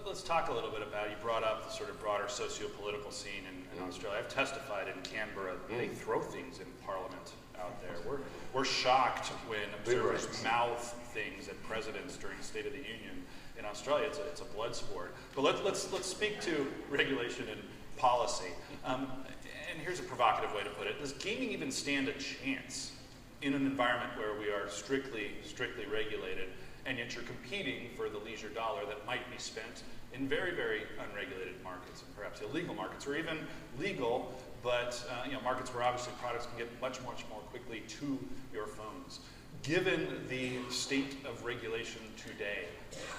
Let's talk a little bit about, you brought up the sort of broader socio-political scene in Australia. I've testified in Canberra. They throw things in Parliament out there. We're shocked when observers mouth things at presidents during the State of the Union. In Australia, it's a blood sport. But let's speak to regulation and policy. And here's a provocative way to put it. Does gaming even stand a chance in an environment where we are strictly regulated, and yet you're competing for the leisure dollar that might be spent in very, very unregulated markets, and perhaps illegal markets, or even legal, but markets where obviously products can get much more quickly to your phones. Given the state of regulation today,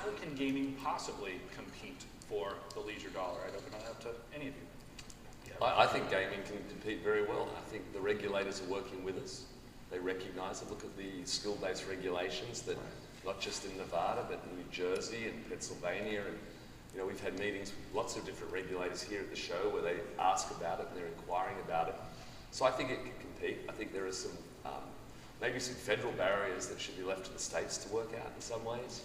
how can gaming possibly compete for the leisure dollar? I'd open it up to any of you. I think gaming can compete very well. I think the regulators are working with us. They recognise it. Look at the skill-based regulations that, not just in Nevada, but in New Jersey and Pennsylvania, and we've had meetings with lots of different regulators here at the show where they ask about it and they're inquiring about it. So I think it can compete. I think there are some maybe some federal barriers that should be left to the states to work out in some ways,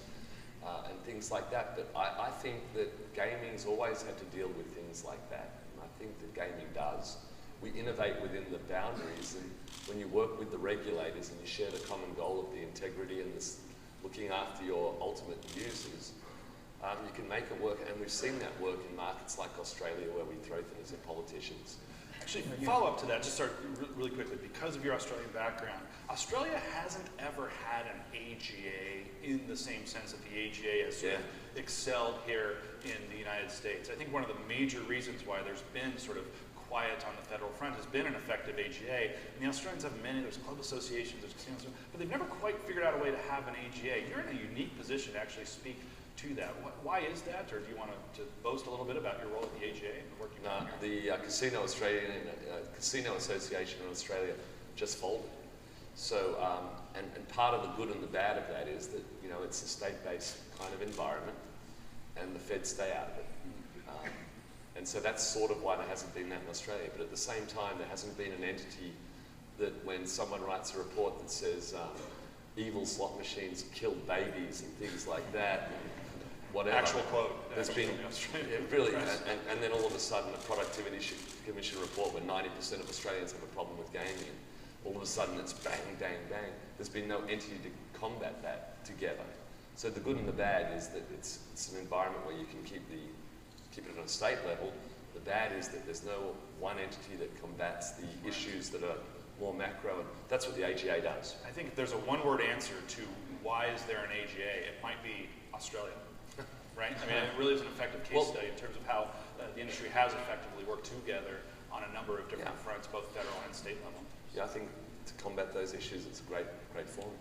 and things like that. But I think that gaming's always had to deal with things like that, and I think that gaming does. We innovate within the boundaries, and when you work with the regulators and you share the common goal of the integrity and this looking after your ultimate users, you can make it work. And we've seen that work in markets like Australia, where we throw things at politicians. Actually, follow up to that, just start really quickly, because of your Australian background, Australia hasn't ever had an AGA in the same sense that the AGA has sort of excelled here in the United States. I think one of the major reasons why there's been sort of quiet on the federal front has been an effective AGA. And the Australians have many, there's club associations, there's casinos, but they've never quite figured out a way to have an AGA. You're in a unique position to actually speak to that. Why is that, or do you want to boast a little bit about your role at the AGA and the work you've done here? The Casino Association in Australia just folded. So, and part of the good and the bad of that is that it's a state-based kind of environment, and the feds stay out of it. And so that's sort of why there hasn't been that in Australia. But at the same time, there hasn't been an entity that, when someone writes a report that says evil slot machines kill babies and things like that, whatever. Actual quote. There's been really, and then all of a sudden a productivity commission report where 90% of Australians have a problem with gaming. All of a sudden it's bang, bang, bang. There's been no entity to combat that together. So the good and the bad is that it's an environment where you can keep it on a state level. The bad is that there's no one entity that combats the issues that are more macro, and that's what the AGA does. I think if there's a one-word answer to why is there an AGA, it might be Australia, right? I mean, it really is an effective case study in terms of how the industry has effectively worked together on a number of different fronts, both federal and state level. Yeah, I think to combat those issues, it's a great forum.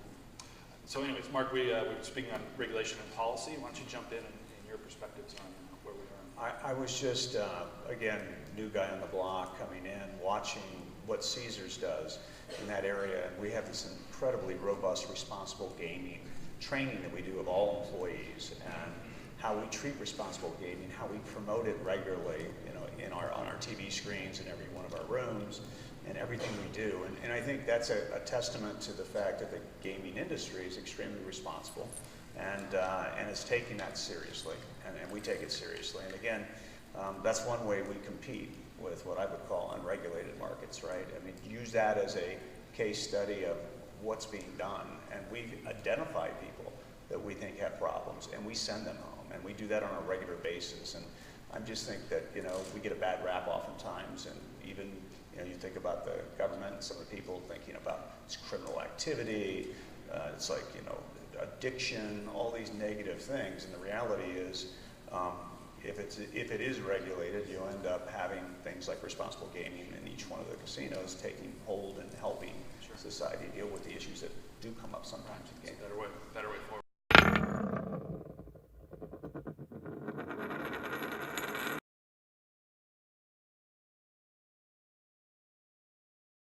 So anyways, Mark, we were speaking on regulation and policy. Why don't you jump in your perspectives on where we are? I was just, again, new guy on the block coming in, watching what Caesars does in that area. And we have this incredibly robust responsible gaming training that we do of all employees, and how we treat responsible gaming, how we promote it regularly, on our TV screens in every one of our rooms, and everything we do. And I think that's a testament to the fact that the gaming industry is extremely responsible and is taking that seriously, and we take it seriously. And again, that's one way we compete with what I would call unregulated markets, right? I mean, use that as a case study of what's being done, and we identify people that we think have problems, and we send them home, and we do that on a regular basis. And I just think that, we get a bad rap oftentimes, and even, you think about the government and some of the people thinking about it's criminal activity, it's like, addiction, all these negative things. And the reality is, if it is regulated, you end up having things like responsible gaming in each one of the casinos taking hold and helping society deal with the issues that do come up sometimes in gaming.